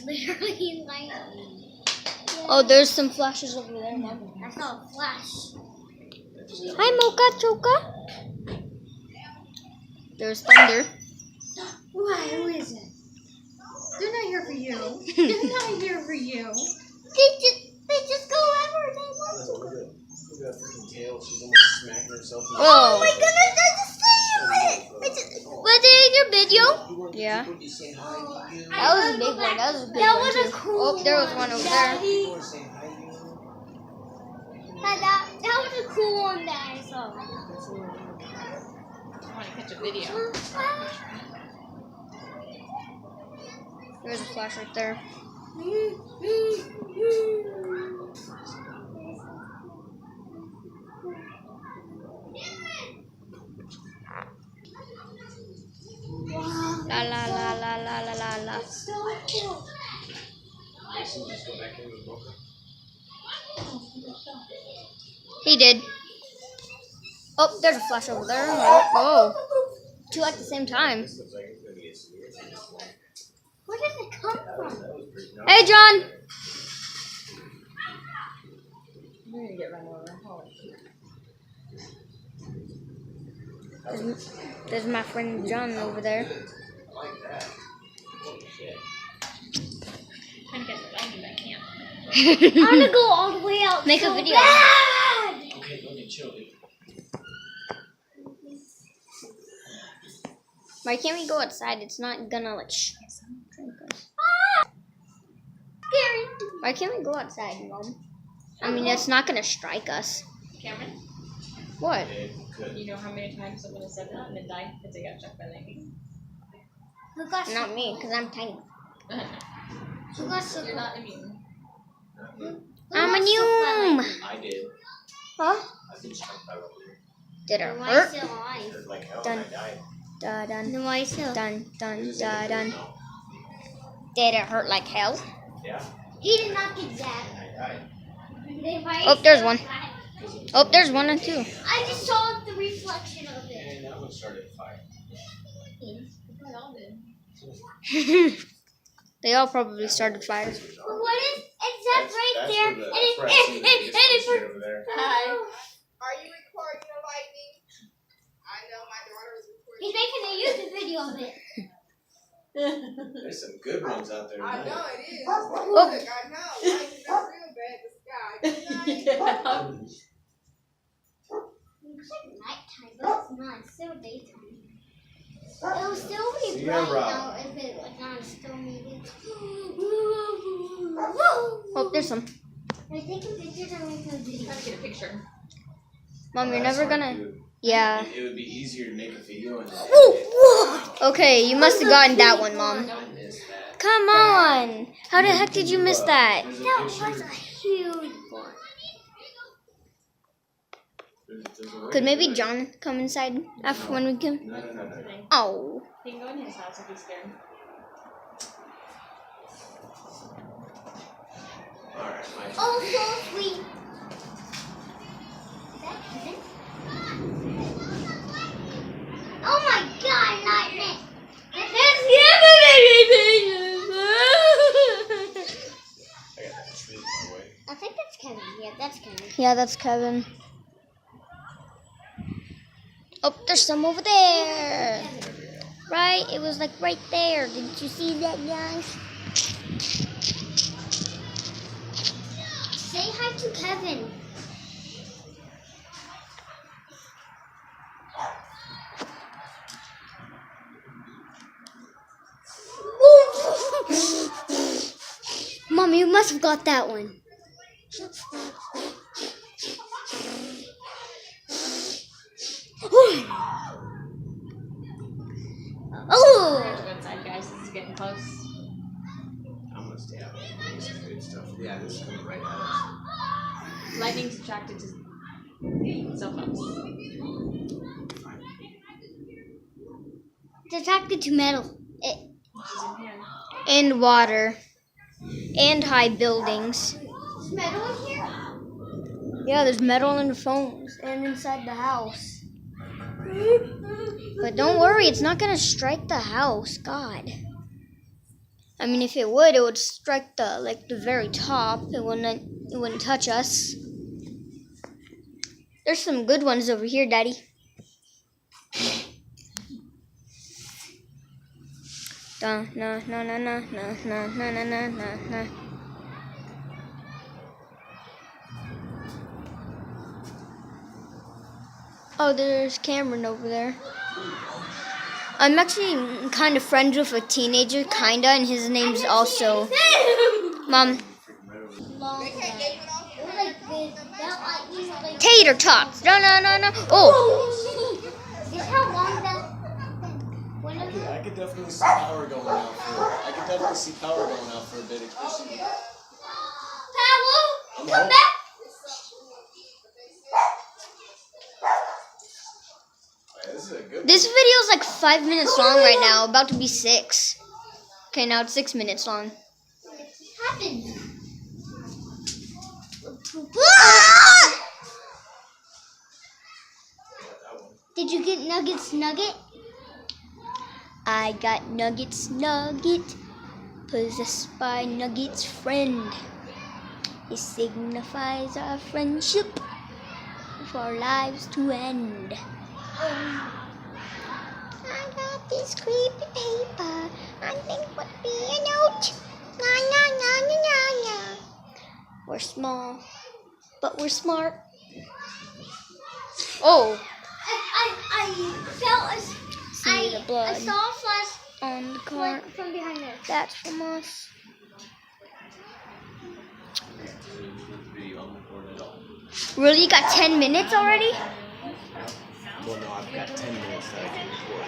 literally lightning. Oh, there's some flashes over there, Mom. I saw a flash. Hi, Mocha Choka. There's thunder. Why? Who is it? They're not here for you. They're not here for you. They just go wherever they want to. Look at that freaking tail. She's almost smacking herself. Oh My goodness, I just see it. Was it in your video? Yeah. People just say hi to you. That was a big one. That was a big That one was too. a cool Oh, there was one over there. Daddy. People say hi to you. That was a cool one that I saw. I want to catch a video. There's a flash right there. La la la la la la la la. So cool. Jason, just go back in with Mocha. He did. Oh, there's a flash over there. Oh, two at the same time. This looks like it's gonna be a severe thunderstorm. Where did it come from? That was pretty nice. Hey, John. We're going to get run over. Holy shit. There's my friend John over there. I like that. Holy shit. Trying to catch the lightning, but I can't. I'm gonna go all the way out. Make a so video. bad. Okay, don't get chilly. Why can't we go outside? It's not gonna like strike us. Scary. Why can't we go outside, Mom? I mean, it's not gonna strike us. Cameron, What? It could. you know how many times someone has said that and then died because they got struck by lightning? Who got Not me, because I'm tiny. Who got so You're not immune. I'm a new. I did. Huh? I've been struck by lightning. Did it Why is hurt? it alive? Hurt like hell Done. and I died. Da dun. Then why is it? Dun dun It was da in the dun. no. Did it hurt like hell? Yeah, He did not get that. I died. Then why Oh, is there's it one. alive? Oh, there's one and two. I just saw the reflection of it. And that one started fire. We all did. They all probably started fires. But what is that right there? That's where I seen the biggest fish right over there. Hi. Are you recording the lightning? I know my daughter is recording. He's making a YouTube video of it. There's some good ones out there I tonight. know it is. Oh. Look, I know. Lightning got real bad in the sky. Good night. Yeah. It's like nighttime, but it's not. It's still daytime. It'll still be See ya, bright Rob. now if it like not still needed. Oh, there's some. We're taking pictures and making a video. Trying to get a picture. Mom, you're That's never hard, gonna. dude. Yeah. It would be easier to make a video and just Okay, you must have gotten that one, Mom. I missed that. Come on. How the heck did you miss that? There's a That picture. was a huge one. There's a Could maybe John come inside after when we come? No. Oh. He can go in his house if he's scared. Alright, my turn. Oh, so sweet. Is that Kevin? Oh my God, lightning! I got that tree far away. I think that's Kevin. Yeah, that's Kevin. Yeah, that's Kevin. Oh, there's some over there. Right? It was like right there. Didn't you see that, guys? Say hi to Kevin. Mom, you must have got that one. Oh! We have to go inside, guys. This is getting close. I'm gonna stay out. This is good stuff. Yeah, this is coming right at us. Lightning's attracted to cell phones. It's attracted to metal. She's in here. And water. And high buildings. There's metal in here? Yeah, there's metal in the phones and inside the house. But don't worry, it's not gonna strike the house. God. I mean, if it would strike the very top. It wouldn't touch us. There's some good ones over here, Daddy. No. Oh, there's Cameron over there. I'm actually kind of friends with a teenager, kinda, and his name's also Mom. They can't get it off your head. Tater Tots. No. Oh, Is how long that one of I could definitely see power going out for a bit. Powell, come back. this video is like 5 minutes long right now, about to be 6. Okay, now it's 6 minutes long. Happened. Did you get Nuggets Nugget? I got Nuggets Nugget, possessed by Nuggets friend. It signifies our friendship for our lives to end. I got this creepy paper. I think would be a note. Na. We're small, but we're smart. Oh, I felt see the blood I saw a flash on the car. from behind us. That's from us. Really? You got 10 minutes already? Well, no, I've got 10 minutes that I can record.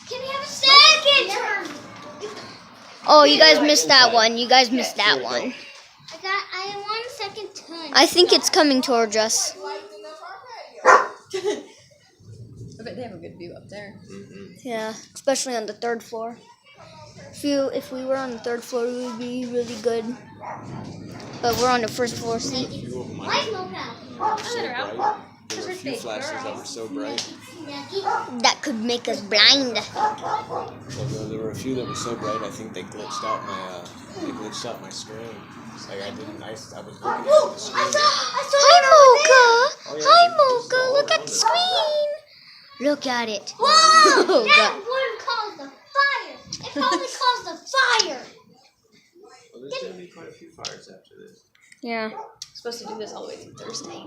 Can we have a second? Oh, you guys missed that one. You guys missed that one. I want a second turn. I think it's coming towards us. Lighting up our patio. I bet they have a good view up there. Yeah, especially on the 3rd floor. If we were on the 3rd floor, it would be really good. But we're on the 1st floor. See? Why Mocha? There were a few flashes that were so bright. That could make us blind. There were a few that were so bright. I think they glitched out my screen. Like I was looking at the screen. Hi, Mocha. Hi, Mocha. Look at the screen. Look at it. Whoa! Oh, That God. would cause the fire. It probably caused the fire. Well, there's going to be quite a few fires after this. Yeah. Supposed to do this all the way through Thursday.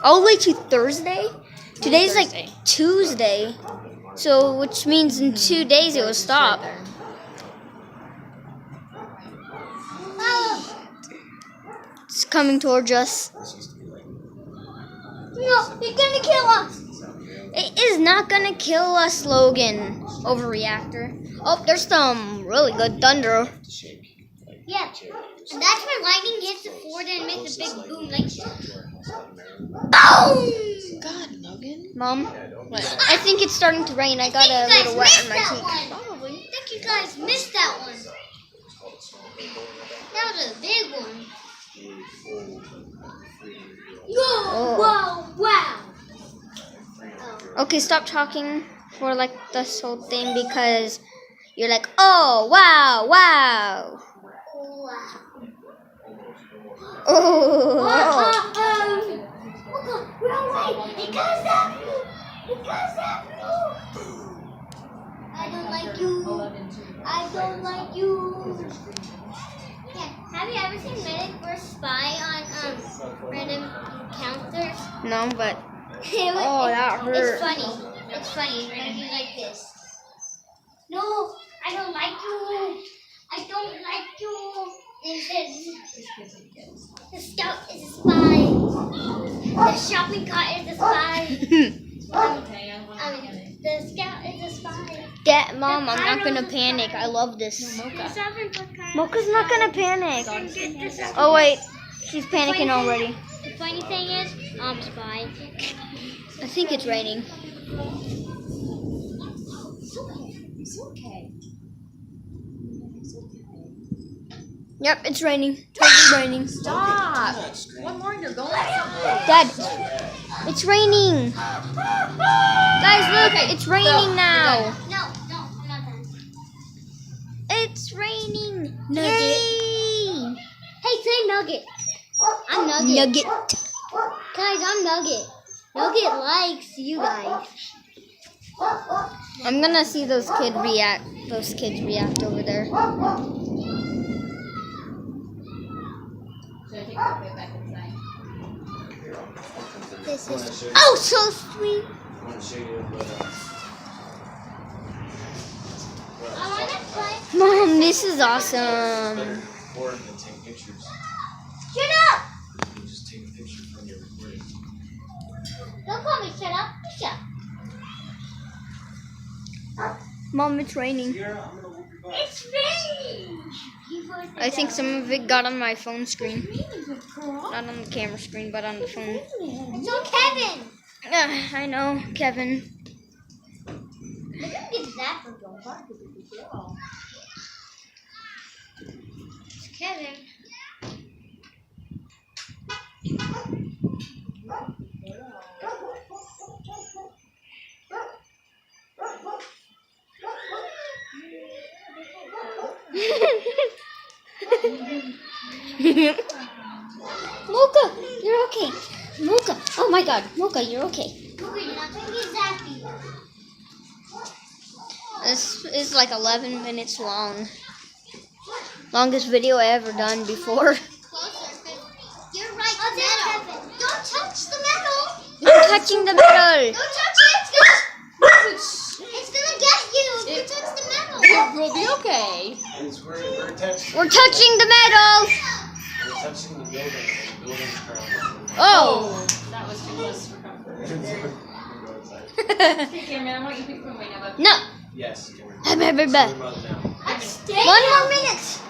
All the way to Thursday? Today's Thursday. like Tuesday. So, which means in 2 days it will stop. It's coming towards us. No, you're gonna kill us. It is not gonna kill us, Logan. Overreactor. Oh, there's some really good thunder. Yeah. And that's when lightning hits the floor and makes a big boom like boom! God, Logan. Mom, I think it's starting to rain. I got a little wet on my cheek. Probably. I think you guys missed that one. That was a big one. Whoa, wow. Okay, stop talking for like this whole thing because you're like, oh, wow. Wow. Oh. Run away. It goes that blue. It goes that blue. I don't like you. I don't like you. Yeah. Have you ever seen Medic vs. Spy on random encounters? No, but Oh, that hurt. It's funny. It's funny. It's gonna be like this. No, I don't like you. I don't like you. The scout is a spy. The shopping cart is a spy. The scout is a spy. Dad, Mom, I'm not gonna panic. I love this. Mocha's not gonna panic. Oh wait, she's panicking already. The funny thing is, I'm spying. I think it's raining. It's okay. Yep, it's raining. Totally raining. Stop. One more, you're going outside. Dad, it's raining. Guys, look, it's raining now. No, no. it's raining. Nugget. Yay! Hey, say Nugget. I'm Nugget. Nugget. Guys, I'm Nugget. Nugget likes you guys. I'm gonna see those kids react. Those kids react over there. Should I take the bit back inside? This is. Oh, so sweet. I want to show you I want to play. Mom, this is better awesome. record than take pictures. Shut up! You can just take a picture from your recording. Don't call me shut up. Shut up. Mom, it's raining. Sierra, I'm gonna whoop your butt. It's raining. I think some of it got on my phone screen. Not on the camera screen, but on the phone. It's on Kevin. I know, Kevin. Look at that for John Parker. It's Kevin. Mocha, you're okay. Mocha, oh my God, Mocha, you're okay. Look, you're not gonna get zappy. This is like 11 minutes long. Longest video I ever done before. Closer, you're right. Metal. Don't touch the metal. I'm touching the metal. Don't touch it. It's gonna get you if you touch the metal. We'll be okay. We're touching We're touching the metal. the building, and the building's currently. Oh. That was too close for comfort. Go inside. Hey, Cameron, I want you to pick from my nub. No. Yes, Cameron. Blah, blah, blah, Swim blah. on now. I'm staying. 1 more minute.